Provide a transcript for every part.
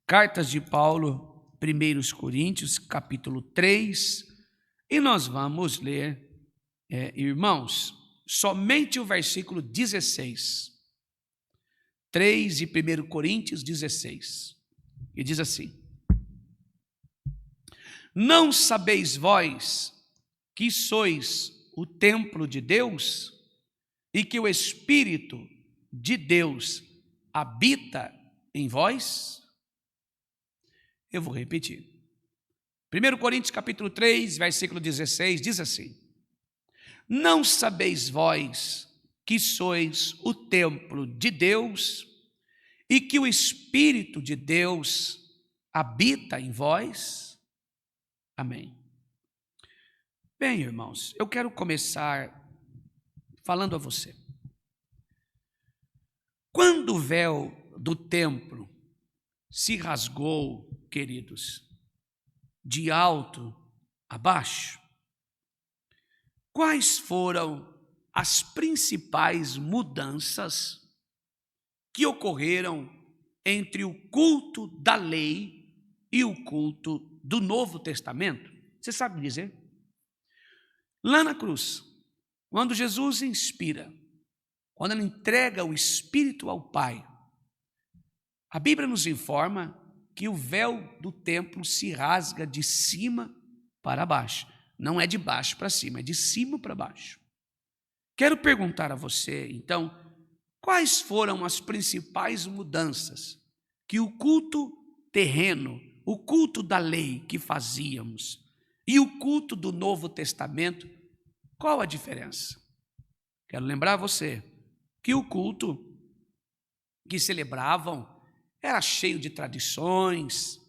Cartas de Paulo, 1 Coríntios, capítulo 3, e nós vamos ler, irmãos, somente o versículo 16. 3 de 1 Coríntios 16, e diz assim: Não sabeis vós que sois o templo de Deus e que o Espírito de Deus habita em vós? Eu vou repetir. 1 Coríntios capítulo 3, versículo 16, diz assim: Não sabeis vós que sois o templo de Deus e que o Espírito de Deus habita em vós? Amém. Bem, irmãos, eu quero começar falando a você. Quando o véu do templo se rasgou, queridos, de alto a baixo, quais foram as principais mudanças que ocorreram entre o culto da lei e o culto do Novo Testamento? Você sabe dizer? Lá na cruz, quando Jesus inspira, quando ele entrega o Espírito ao Pai, a Bíblia nos informa que o véu do templo se rasga de cima para baixo. Não é de baixo para cima, é de cima para baixo. Quero perguntar a você, então, quais foram as principais mudanças que o culto terreno, o culto da lei que fazíamos e o culto do Novo Testamento, qual a diferença? Quero lembrar você que o culto que celebravam era cheio de tradições,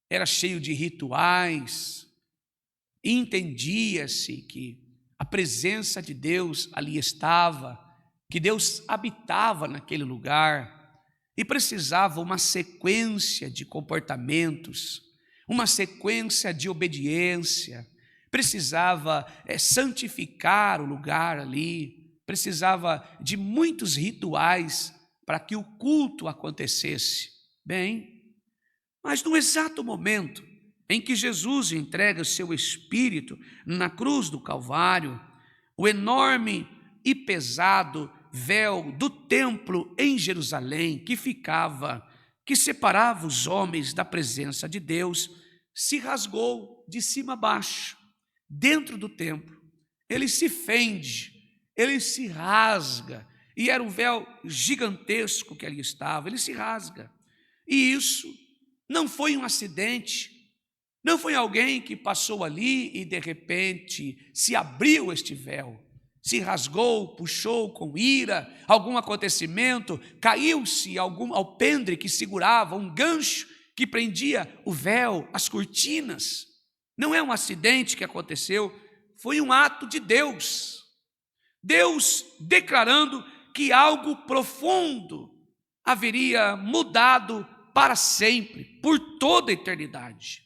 era cheio de rituais, e entendia-se que a presença de Deus ali estava, que Deus habitava naquele lugar, e precisava uma sequência de comportamentos, uma sequência de obediência, precisava santificar o lugar ali, precisava de muitos rituais para que o culto acontecesse. Bem, mas no exato momento em que Jesus entrega o seu Espírito na cruz do Calvário, o enorme e pesado véu do templo em Jerusalém, que separava os homens da presença de Deus, se rasgou de cima a baixo, dentro do templo. Ele se fende, ele se rasga, e era um véu gigantesco que ali estava, ele se rasga. E isso não foi um acidente, não foi alguém que passou ali e de repente se abriu este véu, se rasgou, puxou com ira, algum acontecimento, caiu-se algum alpendre que segurava, um gancho que prendia o véu, as cortinas. Não é um acidente que aconteceu, foi um ato de Deus. Deus declarando que algo profundo haveria mudado para sempre, por toda a eternidade.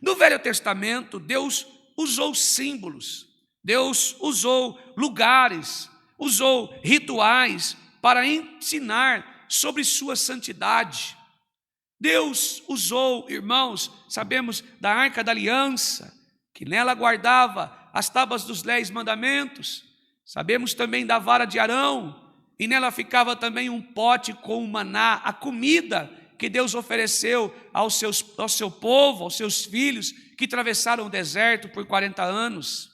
No Velho Testamento, Deus usou símbolos, Deus usou lugares, usou rituais para ensinar sobre sua santidade. Deus usou, irmãos, sabemos da Arca da Aliança, que nela guardava as tábuas dos 10 mandamentos. Sabemos também da vara de Arão, e nela ficava também um pote com o maná, a comida que Deus ofereceu ao seu povo, aos seus filhos, que atravessaram o deserto por 40 anos.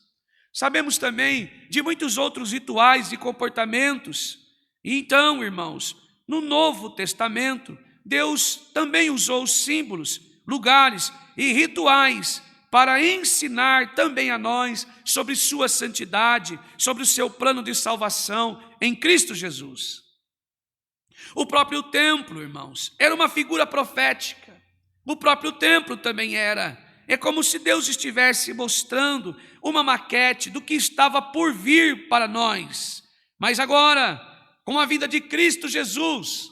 Sabemos também de muitos outros rituais e comportamentos. E então, irmãos, no Novo Testamento, Deus também usou símbolos, lugares e rituais para ensinar também a nós sobre sua santidade, sobre o seu plano de salvação em Cristo Jesus. O próprio templo, irmãos, era uma figura profética. O próprio templo também era. É como se Deus estivesse mostrando uma maquete do que estava por vir para nós. Mas agora, com a vinda de Cristo Jesus,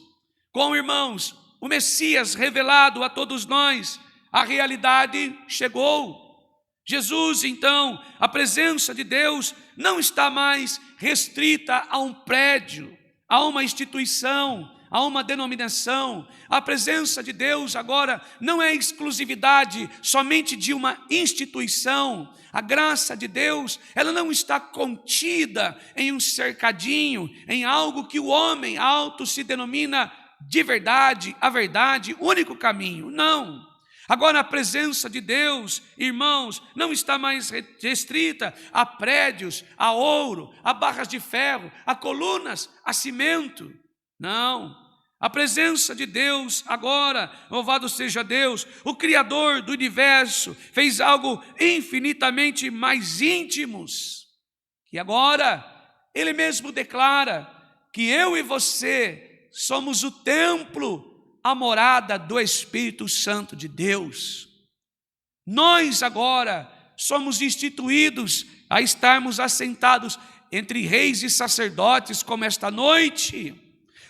com, irmãos, o Messias revelado a todos nós, a realidade chegou. Jesus, então, a presença de Deus não está mais restrita a um prédio, a uma instituição, a uma denominação. A presença de Deus agora não é exclusividade somente de uma instituição. A graça de Deus, ela não está contida em um cercadinho, em algo que o homem auto se denomina de verdade, a verdade, o único caminho. Não. Agora a presença de Deus, irmãos, não está mais restrita a prédios, a ouro, a barras de ferro, a colunas, a cimento. Não. A presença de Deus agora, louvado seja Deus, o Criador do universo, fez algo infinitamente mais íntimos. E agora, Ele mesmo declara que eu e você somos o templo, a morada do Espírito Santo de Deus. Nós agora somos instituídos a estarmos assentados entre reis e sacerdotes como esta noite.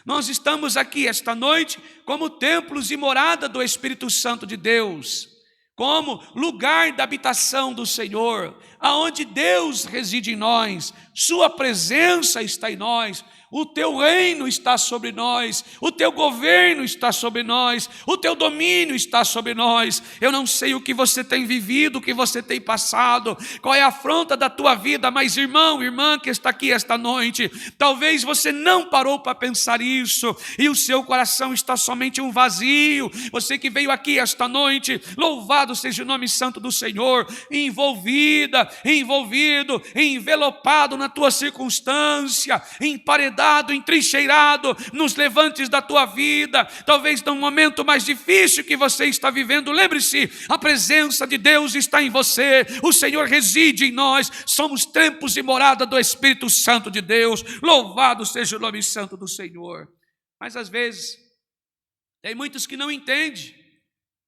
Nós estamos aqui esta noite como templos e morada do Espírito Santo de Deus, como lugar da habitação do Senhor, aonde Deus reside em nós, sua presença está em nós. O teu reino está sobre nós, o teu governo está sobre nós, o teu domínio está sobre nós. Eu não sei o que você tem vivido, o que você tem passado, qual é a afronta da tua vida, mas irmão, irmã que está aqui esta noite, talvez você não parou para pensar isso, e o seu coração está somente um vazio. Você que veio aqui esta noite, louvado seja o nome santo do Senhor, envolvido, envelopado na tua circunstância, emparedado, entrincheirado nos levantes da tua vida, talvez num momento mais difícil que você está vivendo. Lembre-se, a presença de Deus está em você, o Senhor reside em nós, somos templos e morada do Espírito Santo de Deus, louvado seja o nome santo do Senhor. Mas às vezes, tem muitos que não entendem,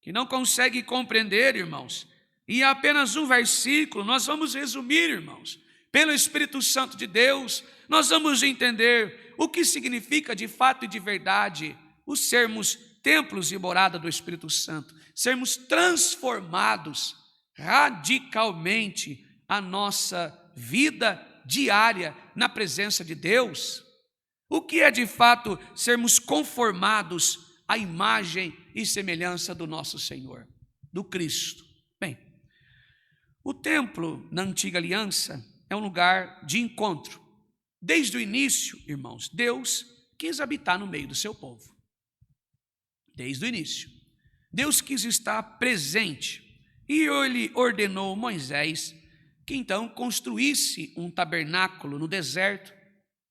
que não conseguem compreender, irmãos, e apenas um versículo, nós vamos resumir, irmãos, pelo Espírito Santo de Deus, nós vamos entender o que significa de fato e de verdade o sermos templos e morada do Espírito Santo, sermos transformados radicalmente a nossa vida diária na presença de Deus. O que é de fato sermos conformados à imagem e semelhança do nosso Senhor, do Cristo? Bem, o templo na antiga aliança é um lugar de encontro. Desde o início, irmãos, Deus quis habitar no meio do seu povo. Desde o início. Deus quis estar presente. E Ele ordenou Moisés que então construísse um tabernáculo no deserto,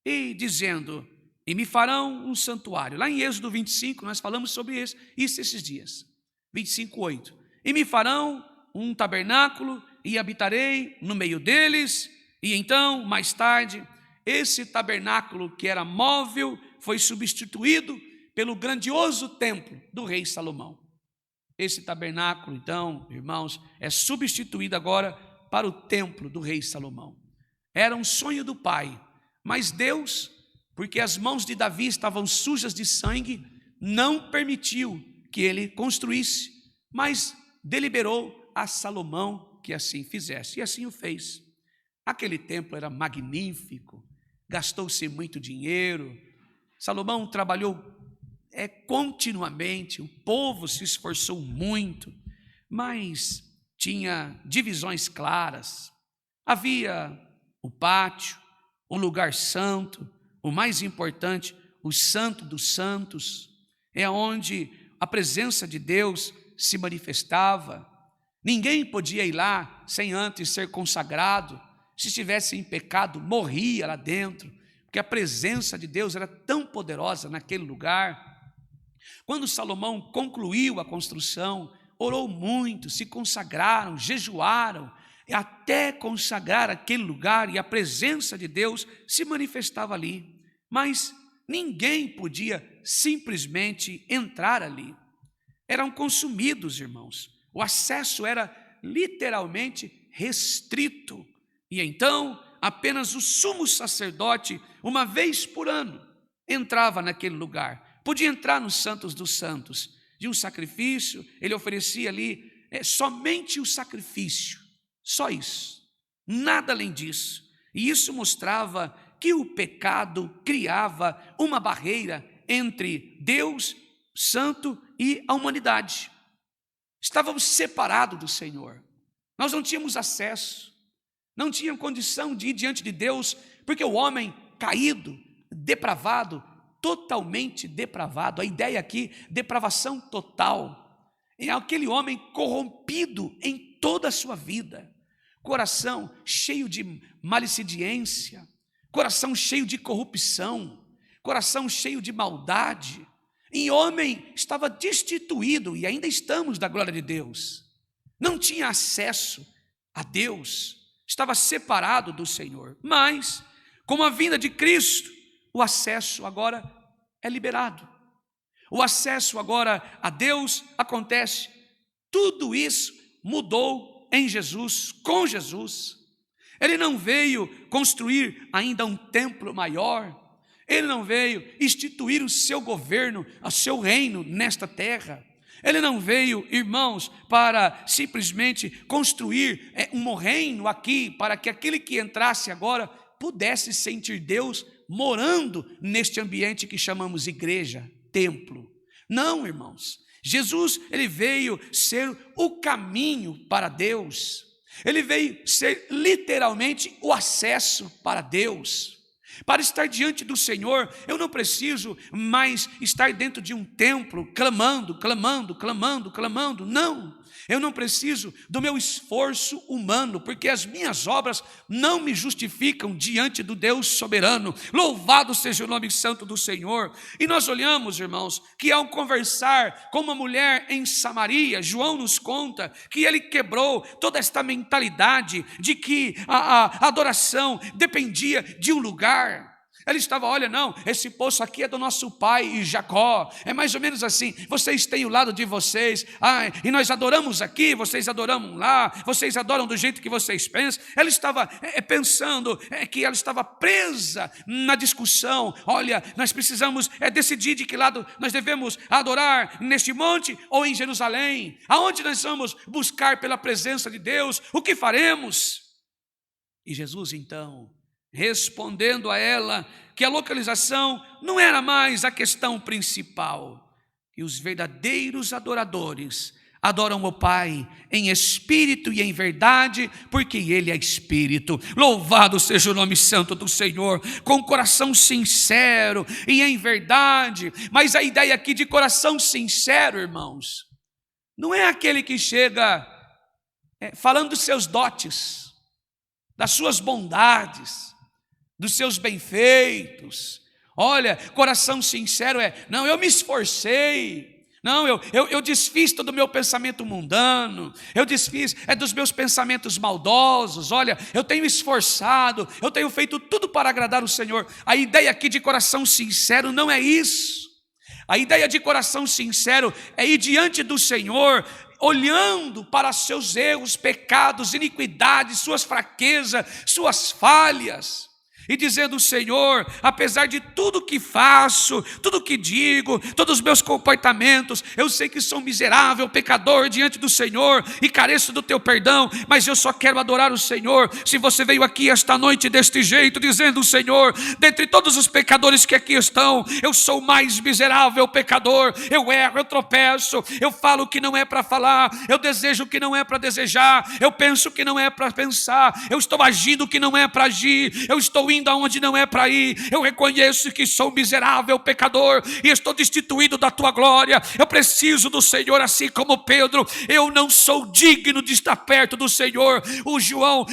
e dizendo, e me farão um santuário. Lá em Êxodo 25, nós falamos sobre isso esses dias. 25:8. E me farão um tabernáculo, e habitarei no meio deles. E então, mais tarde, esse tabernáculo que era móvel foi substituído pelo grandioso templo do rei Salomão. Esse tabernáculo, então, irmãos, é substituído agora para o templo do rei Salomão. Era um sonho do pai, mas Deus, porque as mãos de Davi estavam sujas de sangue, não permitiu que ele construísse, mas deliberou a Salomão que assim fizesse, e assim o fez. Aquele templo era magnífico, gastou-se muito dinheiro, Salomão trabalhou continuamente, o povo se esforçou muito, mas tinha divisões claras. Havia o pátio, o lugar santo, o mais importante, o santo dos santos, é onde a presença de Deus se manifestava. Ninguém podia ir lá sem antes ser consagrado. Se estivesse em pecado, morria lá dentro, porque a presença de Deus era tão poderosa naquele lugar. Quando Salomão concluiu a construção, orou muito, se consagraram, jejuaram, até consagrar aquele lugar, e a presença de Deus se manifestava ali. Mas ninguém podia simplesmente entrar ali. Eram consumidos, irmãos. O acesso era literalmente restrito. E então, apenas o sumo sacerdote, uma vez por ano, entrava naquele lugar. Podia entrar nos santos dos santos. De um sacrifício, ele oferecia ali somente o sacrifício. Só isso. Nada além disso. E isso mostrava que o pecado criava uma barreira entre Deus Santo e a humanidade. Estávamos separados do Senhor. Nós não tínhamos acesso, não tínhamos condição de ir diante de Deus, porque o homem caído, depravado, totalmente depravado, a ideia aqui, depravação total, é aquele homem corrompido em toda a sua vida, coração cheio de maledicência, coração cheio de corrupção, coração cheio de maldade, e homem estava destituído, e ainda estamos da glória de Deus, não tinha acesso a Deus, estava separado do Senhor, mas com a vinda de Cristo, o acesso agora é liberado, o acesso agora a Deus acontece, tudo isso mudou em Jesus, com Jesus. Ele não veio construir ainda um templo maior, ele não veio instituir o seu governo, o seu reino nesta terra. Ele não veio, irmãos, para simplesmente construir um reino aqui, para que aquele que entrasse agora pudesse sentir Deus morando neste ambiente que chamamos igreja, templo. Não, irmãos. Jesus, ele veio ser o caminho para Deus. Ele veio ser literalmente o acesso para Deus. Para estar diante do Senhor, eu não preciso mais estar dentro de um templo, clamando, não. Eu não preciso do meu esforço humano, porque as minhas obras não me justificam diante do Deus soberano. Louvado seja o nome santo do Senhor. E nós olhamos, irmãos, que ao conversar com uma mulher em Samaria, João nos conta que ele quebrou toda esta mentalidade de que a adoração dependia de um lugar. Ele estava, olha, não, esse poço aqui é do nosso pai Jacó, é mais ou menos assim, vocês têm o lado de vocês, e nós adoramos aqui, vocês adoram lá, vocês adoram do jeito que vocês pensam. Ela estava pensando que ela estava presa na discussão, olha, nós precisamos decidir de que lado nós devemos adorar, neste monte ou em Jerusalém, aonde nós vamos buscar pela presença de Deus, o que faremos? E Jesus então, respondendo a ela que a localização não era mais a questão principal, que os verdadeiros adoradores adoram o Pai em espírito e em verdade, porque Ele é espírito. Louvado seja o nome santo do Senhor, com coração sincero e em verdade. Mas a ideia aqui de coração sincero, irmãos, não é aquele que chega falando dos seus dotes, das suas bondades, dos seus bem-feitos. Olha, coração sincero não, eu me esforcei, não, eu desfiz todo o meu pensamento mundano, eu desfiz dos meus pensamentos maldosos, olha, eu tenho esforçado, eu tenho feito tudo para agradar o Senhor. A ideia aqui de coração sincero não é isso. A ideia de coração sincero é ir diante do Senhor, olhando para seus erros, pecados, iniquidades, suas fraquezas, suas falhas, e dizendo: Senhor, apesar de tudo que faço, tudo que digo, todos os meus comportamentos, eu sei que sou miserável, pecador diante do Senhor e careço do teu perdão, mas eu só quero adorar o Senhor. Se você veio aqui esta noite deste jeito, dizendo: Senhor, dentre todos os pecadores que aqui estão, eu sou o mais miserável pecador, eu erro, eu tropeço, eu falo o que não é para falar, eu desejo o que não é para desejar, eu penso o que não é para pensar, eu estou agindo o que não é para agir, eu estou indo aonde não é para ir, eu reconheço que sou miserável pecador e estou destituído da tua glória, eu preciso do Senhor, assim como Pedro, eu não sou digno de estar perto do Senhor. O João,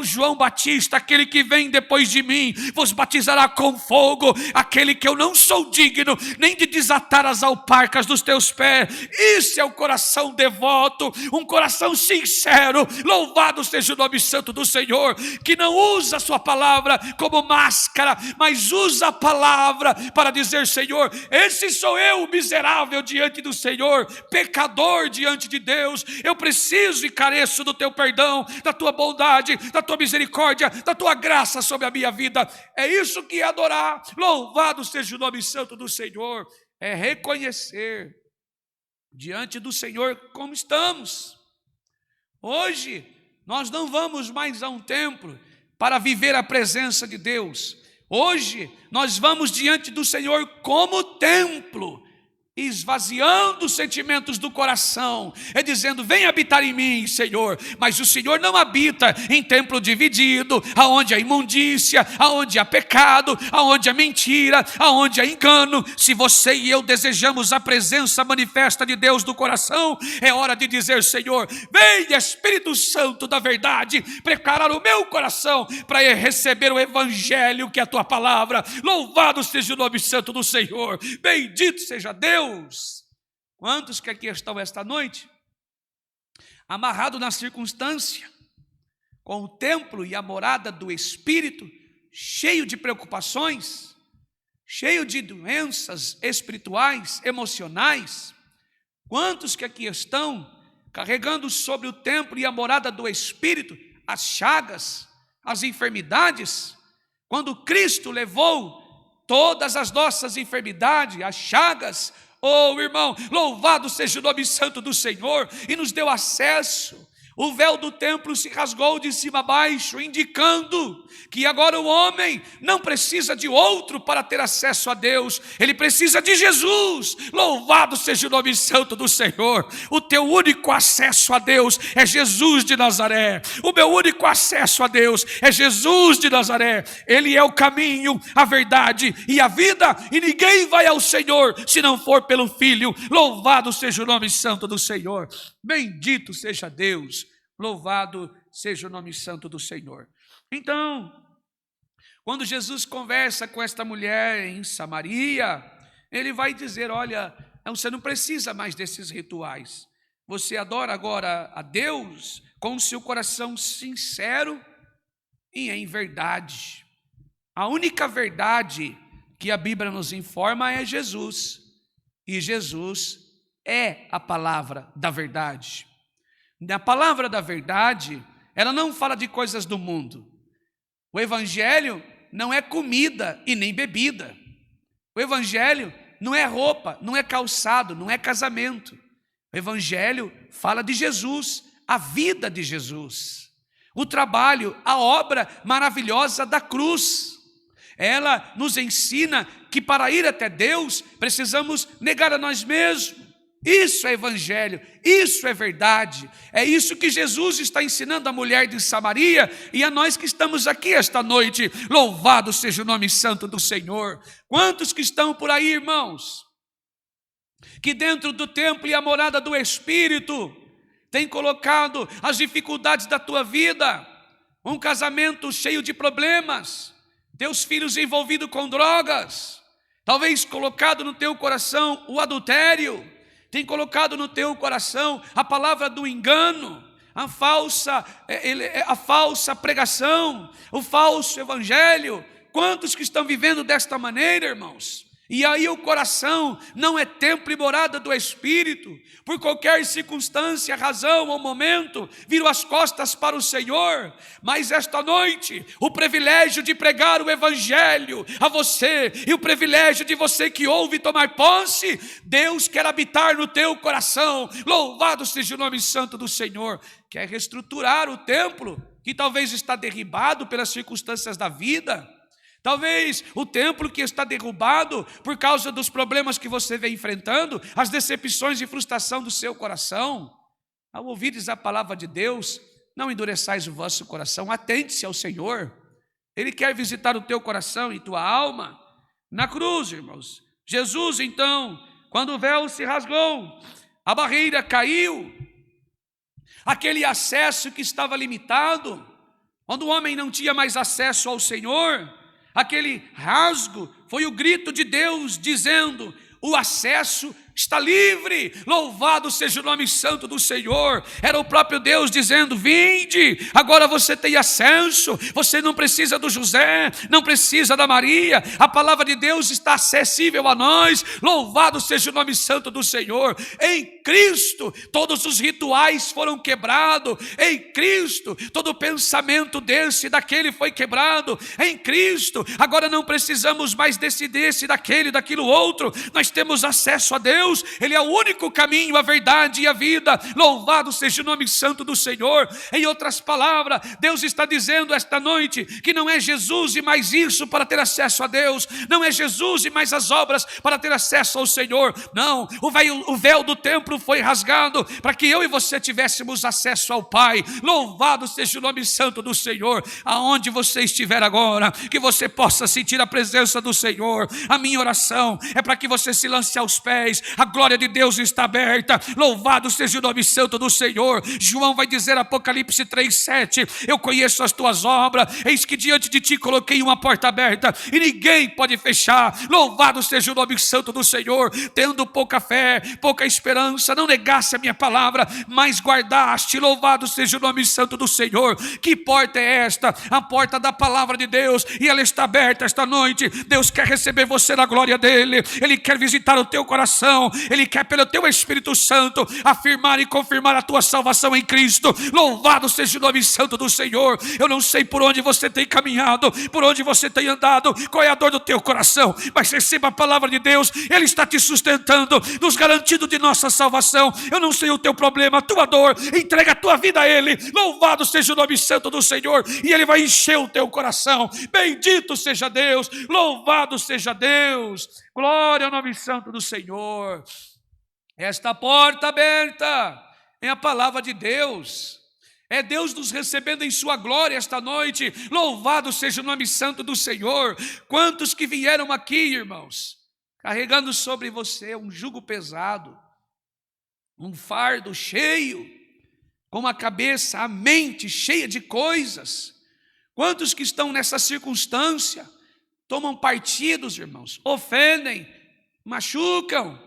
João Batista, aquele que vem depois de mim, vos batizará com fogo, aquele que eu não sou digno nem de desatar as alparcas dos teus pés. Isso é o coração devoto, um coração sincero. Louvado seja o nome santo do Senhor, que não usa a sua palavra como máscara, mas usa a palavra para dizer: Senhor, esse sou eu, miserável diante do Senhor, pecador diante de Deus, eu preciso e careço do teu perdão, da tua bondade, da tua misericórdia, da tua graça sobre a minha vida. É isso que é adorar. Louvado seja o nome santo do Senhor, é reconhecer diante do Senhor como estamos. Hoje nós não vamos mais a um templo para viver a presença de Deus, Hoje nós vamos diante do Senhor como templo, esvaziando os sentimentos do coração, dizendo: vem habitar em mim, Senhor. Mas o Senhor não habita em templo dividido, aonde há imundícia, aonde há pecado, aonde há mentira, aonde há engano. Se você e eu desejamos a presença manifesta de Deus no coração, é hora de dizer: Senhor, vem Espírito Santo da verdade, preparar o meu coração para receber o Evangelho que é a tua palavra. Louvado seja o nome santo do Senhor, bendito seja Deus. Quantos que aqui estão esta noite amarrado na circunstância, com o templo e a morada do Espírito cheio de preocupações, cheio de doenças espirituais, emocionais? Quantos que aqui estão carregando sobre o templo e a morada do Espírito as chagas, as enfermidades? Quando Cristo levou todas as nossas enfermidades, as chagas, oh, irmão, louvado seja o nome santo do Senhor, e nos deu acesso. O véu do templo se rasgou de cima a baixo, indicando que agora o homem não precisa de outro para ter acesso a Deus, ele precisa de Jesus. Louvado seja o nome santo do Senhor. O teu único acesso a Deus é Jesus de Nazaré. O meu único acesso a Deus é Jesus de Nazaré. Ele é o caminho, a verdade e a vida, e ninguém vai ao Senhor se não for pelo Filho. Louvado seja o nome santo do Senhor. Bendito seja Deus, louvado seja o nome santo do Senhor. Então, quando Jesus conversa com esta mulher em Samaria, ele vai dizer: olha, você não precisa mais desses rituais. Você adora agora a Deus com o seu coração sincero e em verdade. A única verdade que a Bíblia nos informa é Jesus, e Jesus é a palavra da verdade. A palavra da verdade, ela não fala de coisas do mundo. O Evangelho não é comida e nem bebida. O Evangelho não é roupa, não é calçado, não é casamento. O Evangelho fala de Jesus, a vida de Jesus, o trabalho, a obra maravilhosa da cruz. Ela nos ensina que para ir até Deus precisamos negar a nós mesmos. Isso é Evangelho, isso é verdade. É isso que Jesus está ensinando à mulher de Samaria e a nós que estamos aqui esta noite. Louvado seja o nome santo do Senhor. Quantos que estão por aí, irmãos, que dentro do templo e a morada do Espírito tem colocado as dificuldades da tua vida, um casamento cheio de problemas, teus filhos envolvidos com drogas, talvez colocado no teu coração o adultério, tem colocado no teu coração a palavra do engano, a falsa pregação, o falso evangelho. Quantos que estão vivendo desta maneira, irmãos? E aí o coração não é templo e morada do Espírito. Por qualquer circunstância, razão ou momento, viram as costas para o Senhor. Mas esta noite, o privilégio de pregar o Evangelho a você, e o privilégio de você que ouve tomar posse, Deus quer habitar no teu coração. Louvado seja o nome santo do Senhor. Quer reestruturar o templo, que talvez está derribado pelas circunstâncias da vida. Talvez o templo que está derrubado por causa dos problemas que você vem enfrentando, as decepções e frustração do seu coração. Ao ouvires a palavra de Deus, não endureçais o vosso coração, atente-se ao Senhor. Ele quer visitar o teu coração e tua alma. Na cruz, irmãos, Jesus então, quando o véu se rasgou, a barreira caiu, aquele acesso que estava limitado, quando o homem não tinha mais acesso ao Senhor, aquele rasgo foi o grito de Deus dizendo: o acesso está livre, louvado seja o nome santo do Senhor. Era o próprio Deus dizendo: vinde, agora você tem acesso, você não precisa do José, não precisa da Maria, a palavra de Deus está acessível a nós, louvado seja o nome santo do Senhor. Em Cristo todos os rituais foram quebrados, em Cristo todo pensamento desse e daquele foi quebrado, em Cristo agora não precisamos mais desse, daquele, daquilo outro, nós temos acesso a Deus. Deus, Ele é o único caminho, a verdade e a vida. Louvado seja o nome santo do Senhor. Em outras palavras, Deus está dizendo esta noite que não é Jesus e mais isso para ter acesso a Deus, não é Jesus e mais as obras para ter acesso ao Senhor. Não, o véu do templo foi rasgado para que eu e você tivéssemos acesso ao Pai. Louvado seja o nome santo do Senhor. Aonde você estiver agora, que você possa sentir a presença do Senhor. A minha oração é para que você se lance aos pés. A glória de Deus está aberta. Louvado seja o nome santo do Senhor. João vai dizer, Apocalipse 3:7, eu conheço as tuas obras, eis que diante de ti coloquei uma porta aberta e ninguém pode fechar. Louvado seja o nome santo do Senhor. Tendo pouca fé, pouca esperança, não negasse a minha palavra, mas guardaste. Louvado seja o nome santo do Senhor. Que porta é esta? A porta da palavra de Deus, e ela está aberta esta noite. Deus quer receber você na glória dele. Ele quer visitar o teu coração. Ele quer pelo teu Espírito Santo afirmar e confirmar a tua salvação em Cristo. Louvado seja o nome santo do Senhor. Eu não sei por onde você tem caminhado, por onde você tem andado, qual é a dor do teu coração, mas receba a palavra de Deus. Ele está te sustentando, nos garantindo de nossa salvação. Eu não sei o teu problema, a tua dor, entrega a tua vida a Ele. Louvado seja o nome santo do Senhor, e Ele vai encher o teu coração. Bendito seja Deus, louvado seja Deus, glória ao nome santo do Senhor. Esta porta aberta é a palavra de Deus. É Deus nos recebendo em sua glória esta noite. Louvado seja o nome santo do Senhor. Quantos que vieram aqui, irmãos, carregando sobre você um jugo pesado, um fardo cheio, com a cabeça, a mente cheia de coisas. Quantos que estão nessa circunstância, tomam partidos, irmãos, ofendem, machucam,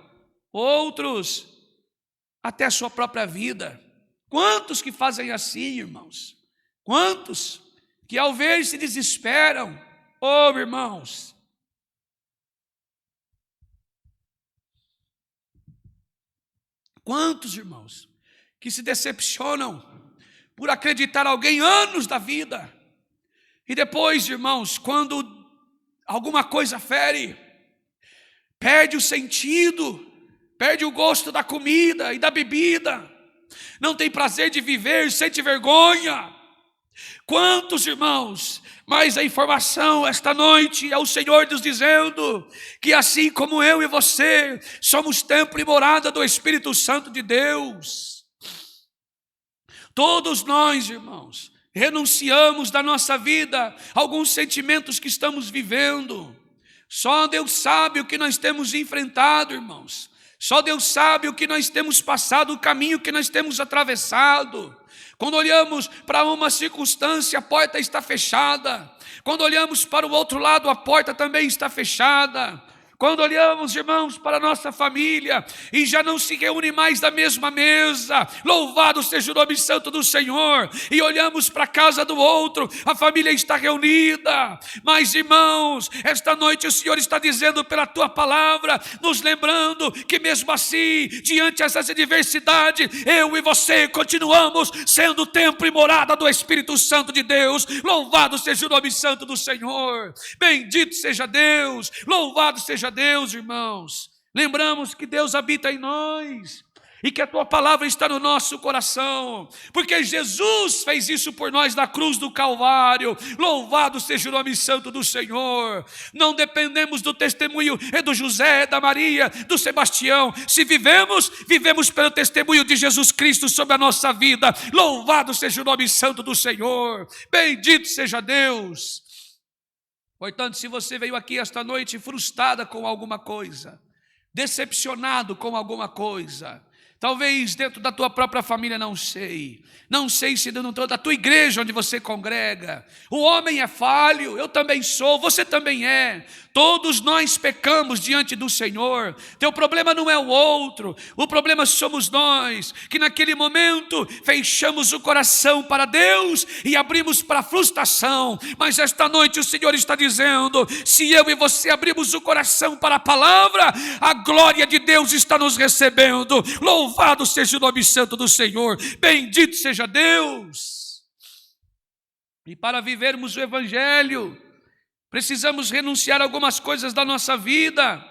outros até a sua própria vida. Quantos que fazem assim, irmãos? Quantos que ao ver se desesperam? Oh, irmãos, quantos, irmãos, que se decepcionam por acreditar alguém anos da vida, e depois, irmãos, quando alguma coisa fere, perde o sentido, perde o gosto da comida e da bebida, não tem prazer de viver, sente vergonha. Quantos, irmãos? Mas a informação esta noite é o Senhor nos dizendo que assim como eu e você somos templo e morada do Espírito Santo de Deus, todos nós, irmãos, renunciamos da nossa vida alguns sentimentos que estamos vivendo. Só Deus sabe o que nós temos enfrentado, irmãos. Só Deus sabe o que nós temos passado, o caminho que nós temos atravessado. Quando olhamos para uma circunstância, a porta está fechada. Quando olhamos para o outro lado, a porta também está fechada. Quando olhamos, irmãos, para a nossa família e já não se reúne mais da mesma mesa, louvado seja o nome santo do Senhor, e olhamos para a casa do outro, a família está reunida. Mas, irmãos, esta noite o Senhor está dizendo pela tua palavra, nos lembrando que mesmo assim, diante dessas adversidades, eu e você continuamos sendo templo e morada do Espírito Santo de Deus. Louvado seja o nome santo do Senhor, bendito seja Deus, louvado seja Deus, irmãos. Lembramos que Deus habita em nós e que a tua palavra está no nosso coração, porque Jesus fez isso por nós na cruz do Calvário. Louvado seja o nome santo do Senhor. Não dependemos do testemunho do José, da Maria, do Sebastião. Se vivemos, vivemos pelo testemunho de Jesus Cristo sobre a nossa vida. Louvado seja o nome santo do Senhor, bendito seja Deus. Portanto, se você veio aqui esta noite frustrada com alguma coisa, decepcionado com alguma coisa, talvez dentro da tua própria família, não sei se dentro da tua igreja onde você congrega, o homem é falho, eu também sou, você também é, todos nós pecamos diante do Senhor. Teu problema não é o outro, o problema somos nós, que naquele momento fechamos o coração para Deus e abrimos para a frustração. Mas esta noite o Senhor está dizendo, se eu e você abrimos o coração para a palavra, a glória de Deus está nos recebendo. Louvado seja o nome santo do Senhor, bendito seja Deus. E para vivermos o Evangelho, precisamos renunciar a algumas coisas da nossa vida,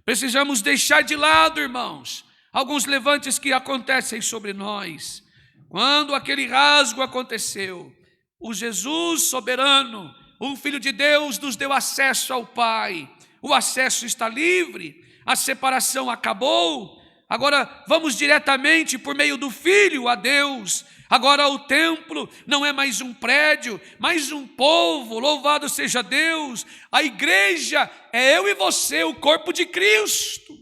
Precisamos deixar de lado, irmãos, alguns levantes que acontecem sobre nós. Quando aquele rasgo aconteceu, o Jesus soberano, o Filho de Deus, nos deu acesso ao Pai. O acesso está livre, a separação acabou. Agora vamos diretamente por meio do Filho a Deus. Agora o templo não é mais um prédio, mas um povo, louvado seja Deus. A igreja é eu e você, o corpo de Cristo.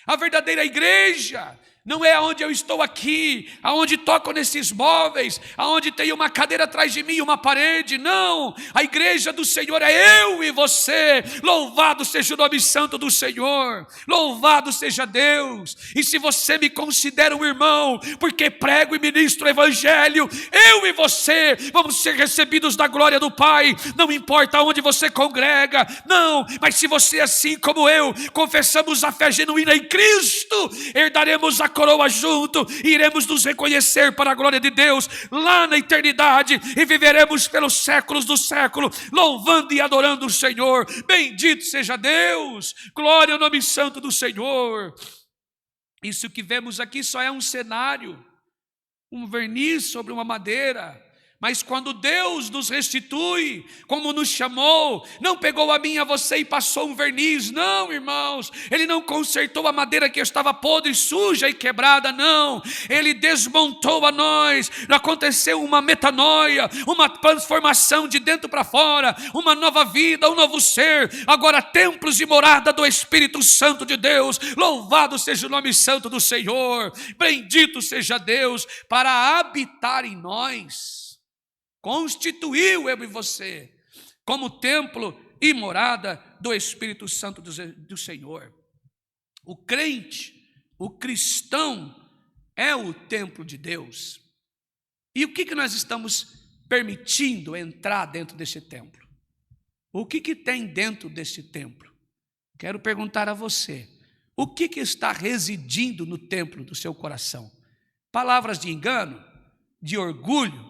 A verdadeira igreja não é aonde eu estou aqui, aonde toco nesses móveis, aonde tem uma cadeira atrás de mim, uma parede. Não, a igreja do Senhor é eu e você. Louvado seja o nome santo do Senhor, louvado seja Deus. E se você me considera um irmão, porque prego e ministro o evangelho, eu e você vamos ser recebidos da glória do Pai. Não importa onde você congrega, não, mas se você, assim como eu, confessamos a fé genuína em Cristo, herdaremos a coroa junto, e iremos nos reconhecer para a glória de Deus lá na eternidade, e viveremos pelos séculos do século, louvando e adorando o Senhor. Bendito seja Deus, glória ao nome santo do Senhor. Isso que vemos aqui só é um cenário, um verniz sobre uma madeira. Mas quando Deus nos restitui, como nos chamou, não pegou a mim e a você e passou um verniz, não, irmãos. Ele não consertou a madeira que estava podre, suja e quebrada, não. Ele desmontou a nós. Aconteceu uma metanoia, uma transformação de dentro para fora, uma nova vida, um novo ser. Agora templos e morada do Espírito Santo de Deus. Louvado seja o nome santo do Senhor. Bendito seja Deus para habitar em nós. Constituiu eu e você como templo e morada do Espírito Santo do Senhor. O crente, o cristão é o templo de Deus. E o que nós estamos permitindo entrar dentro desse templo? O que tem dentro desse templo? Quero perguntar a você, o que está residindo no templo do seu coração? Palavras de engano, de orgulho,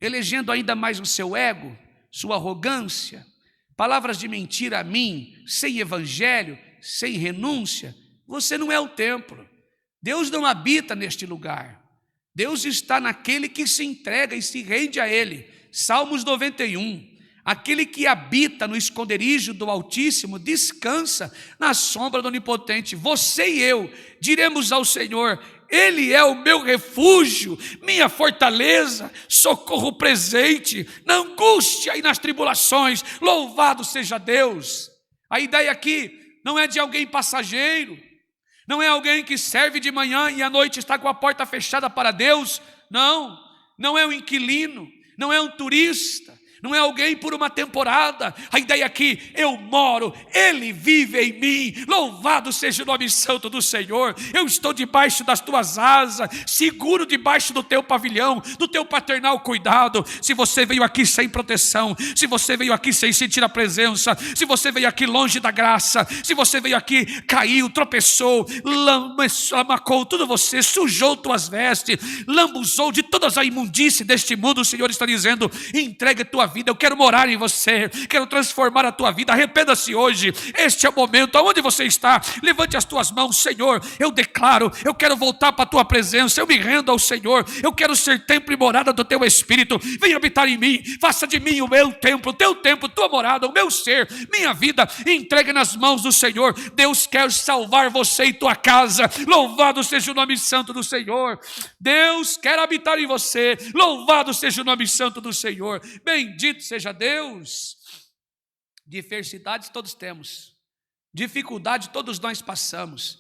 elegendo ainda mais o seu ego, sua arrogância, palavras de mentira a mim, sem evangelho, sem renúncia. Você não é o templo. Deus não habita neste lugar. Deus está naquele que se entrega e se rende a Ele. Salmos 91. Aquele que habita no esconderijo do Altíssimo descansa na sombra do Onipotente. Você e eu diremos ao Senhor: Ele é o meu refúgio, minha fortaleza, socorro presente, na angústia e nas tribulações. Louvado seja Deus. A ideia aqui não é de alguém passageiro, não é alguém que serve de manhã e à noite está com a porta fechada para Deus. Não, não é um inquilino, não é um turista, não é alguém por uma temporada. A ideia aqui, eu moro, Ele vive em mim. Louvado seja o nome santo do Senhor. Eu estou debaixo das tuas asas, seguro debaixo do teu pavilhão, do teu paternal cuidado. Se você veio aqui sem proteção, se você veio aqui sem sentir a presença, se você veio aqui longe da graça, se você veio aqui, caiu, tropeçou, lamacou tudo você, sujou tuas vestes, lambuzou de todas a imundície deste mundo, o Senhor está dizendo: entregue tua vida, eu quero morar em você, quero transformar a tua vida. Arrependa-se hoje, este é o momento. Aonde você está, levante as tuas mãos. Senhor, eu declaro, eu quero voltar para a tua presença, eu me rendo ao Senhor, eu quero ser templo e morada do teu Espírito. Venha habitar em mim, faça de mim o meu templo, teu templo, tua morada, o meu ser, minha vida, entregue nas mãos do Senhor. Deus quer salvar você e tua casa. Louvado seja o nome santo do Senhor. Deus quer habitar em você. Louvado seja o nome santo do Senhor. Bendito seja Deus. Diversidades todos temos, dificuldade todos nós passamos,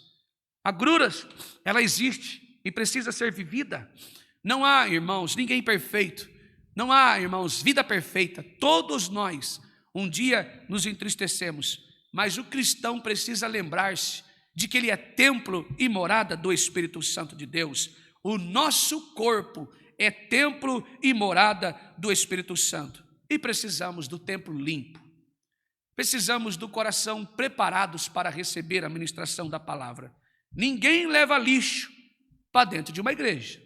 agruras, ela existe e precisa ser vivida. Não há, irmãos, ninguém perfeito, não há, irmãos, vida perfeita. Todos nós um dia nos entristecemos, mas o cristão precisa lembrar-se de que ele é templo e morada do Espírito Santo de Deus. O nosso corpo é templo e morada do Espírito Santo. E precisamos do templo limpo. Precisamos do coração preparados para receber a ministração da palavra. Ninguém leva lixo para dentro de uma igreja.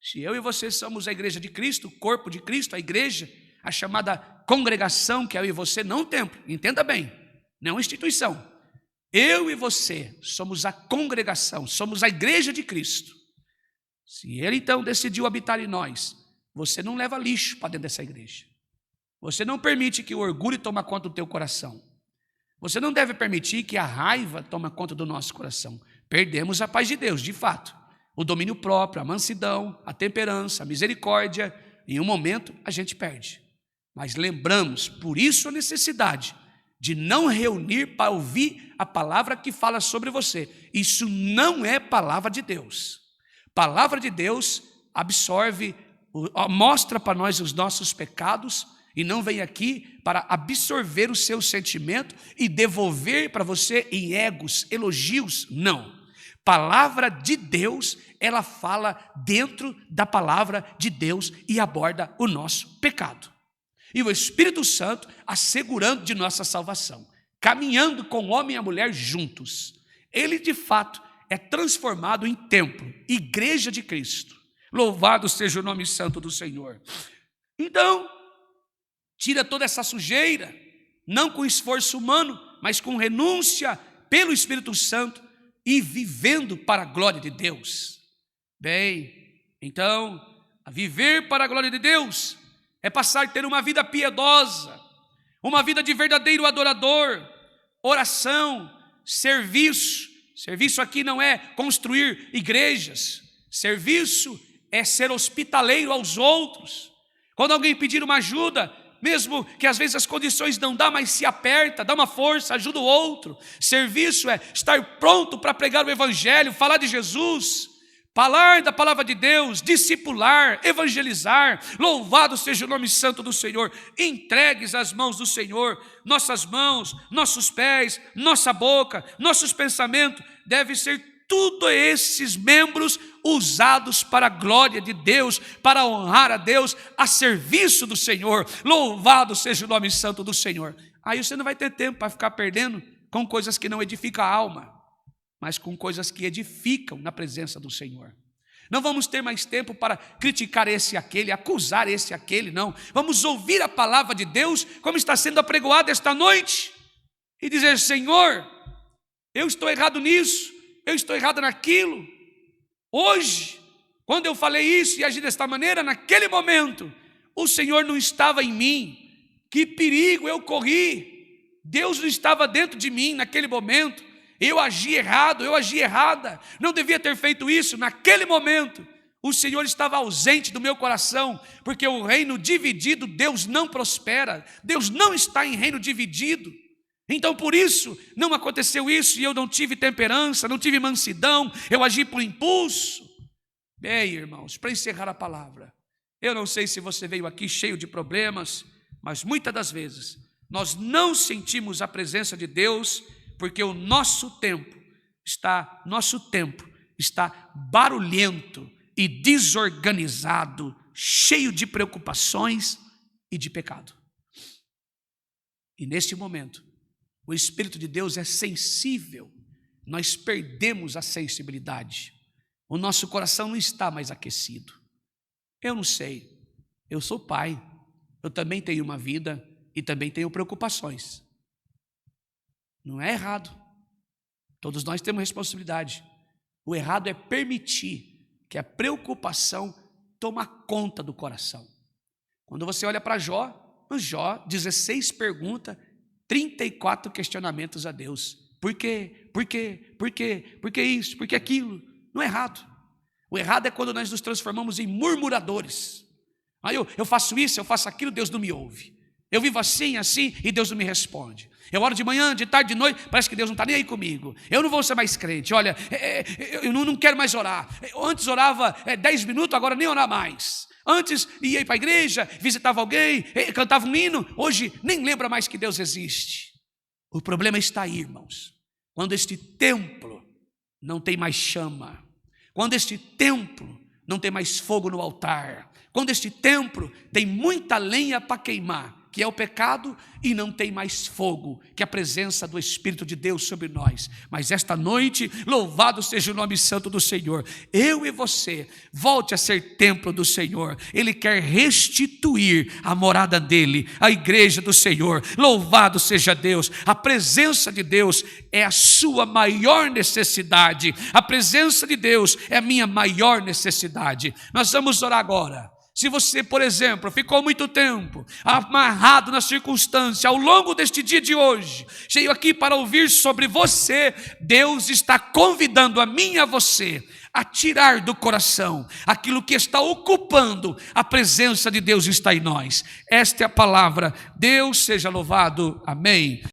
Se eu e você somos a igreja de Cristo, o corpo de Cristo, a igreja, a chamada congregação, que é eu e você, não um templo, entenda bem, não é uma instituição. Eu e você somos a congregação, somos a igreja de Cristo. Se Ele então decidiu habitar em nós, você não leva lixo para dentro dessa igreja. Você não permite que o orgulho tome conta do teu coração. Você não deve permitir que a raiva tome conta do nosso coração. Perdemos a paz de Deus, de fato. O domínio próprio, a mansidão, a temperança, a misericórdia. Em um momento a gente perde. Mas lembramos, por isso a necessidade de não reunir para ouvir a palavra que fala sobre você. Isso não é palavra de Deus. Palavra de Deus absorve, mostra para nós os nossos pecados e não vem aqui para absorver o seu sentimento e devolver para você em egos, elogios, não. Palavra de Deus, ela fala dentro da palavra de Deus e aborda o nosso pecado. E o Espírito Santo assegurando de nossa salvação, caminhando com o homem e a mulher juntos. Ele de fato é transformado em templo, igreja de Cristo. Louvado seja o nome santo do Senhor. Então, tira toda essa sujeira, não com esforço humano, mas com renúncia pelo Espírito Santo e vivendo para a glória de Deus. Bem, então, a viver para a glória de Deus é passar a ter uma vida piedosa, uma vida de verdadeiro adorador, oração, serviço. Serviço aqui não é construir igrejas, serviço é ser hospitaleiro aos outros. Quando alguém pedir uma ajuda, mesmo que às vezes as condições não dá, mas se aperta, dá uma força, ajuda o outro. Serviço é estar pronto para pregar o evangelho, falar de Jesus, falar da palavra de Deus, discipular, evangelizar. Louvado seja o nome santo do Senhor. Entregues às mãos do Senhor, nossas mãos, nossos pés, nossa boca, nossos pensamentos, deve ser tudo esses membros usados para a glória de Deus, para honrar a Deus, a serviço do Senhor. Louvado seja o nome santo do Senhor. Aí você não vai ter tempo para ficar perdendo com coisas que não edificam a alma, mas com coisas que edificam na presença do Senhor. Não vamos ter mais tempo para criticar esse e aquele, acusar esse e aquele, não. Vamos ouvir a palavra de Deus, como está sendo apregoada esta noite, e dizer: Senhor, eu estou errado nisso, eu estou errado naquilo. Hoje, quando eu falei isso e agi desta maneira, naquele momento, o Senhor não estava em mim. Que perigo eu corri. Deus não estava dentro de mim naquele momento. Eu agi errado, eu agi errada, não devia ter feito isso. Naquele momento, o Senhor estava ausente do meu coração, porque o reino dividido, Deus não prospera, Deus não está em reino dividido. Então por isso, não aconteceu isso e eu não tive temperança, não tive mansidão, eu agi por impulso. Bem, irmãos, para encerrar a palavra, eu não sei se você veio aqui cheio de problemas, mas muitas das vezes, nós não sentimos a presença de Deus, porque o nosso tempo está barulhento e desorganizado, cheio de preocupações e de pecado. E neste momento, o Espírito de Deus é sensível, nós perdemos a sensibilidade, o nosso coração não está mais aquecido. Eu não sei, eu sou pai, eu também tenho uma vida e também tenho preocupações. Não é errado, todos nós temos responsabilidade. O errado é permitir que a preocupação tome conta do coração. Quando você olha para Jó, 16 perguntas, 34 questionamentos a Deus. Por quê? Por quê? Por quê? Por que isso? Por que aquilo? Não é errado. O errado é quando nós nos transformamos em murmuradores. Aí eu faço isso, eu faço aquilo, Deus não me ouve. Eu vivo assim, e Deus não me responde. Eu oro de manhã, de tarde, de noite, parece que Deus não está nem aí comigo. Eu não vou ser mais crente, olha, eu não quero mais orar. Eu antes orava 10 minutos, agora nem orar mais. Antes ia para a igreja, visitava alguém, cantava um hino, hoje nem lembra mais que Deus existe. O problema está aí, irmãos, quando este templo não tem mais chama, quando este templo não tem mais fogo no altar, quando este templo tem muita lenha para queimar, que é o pecado, e não tem mais fogo, que é a presença do Espírito de Deus sobre nós. Mas esta noite, louvado seja o nome santo do Senhor, eu e você, volte a ser templo do Senhor. Ele quer restituir a morada dele, a igreja do Senhor. Louvado seja Deus. A presença de Deus é a sua maior necessidade. A presença de Deus é a minha maior necessidade. Nós vamos orar agora. Se você, por exemplo, ficou muito tempo amarrado na circunstância ao longo deste dia de hoje, cheio aqui para ouvir sobre você, Deus está convidando a mim e a você a tirar do coração aquilo que está ocupando a presença de Deus está em nós. Esta é a palavra. Deus seja louvado. Amém.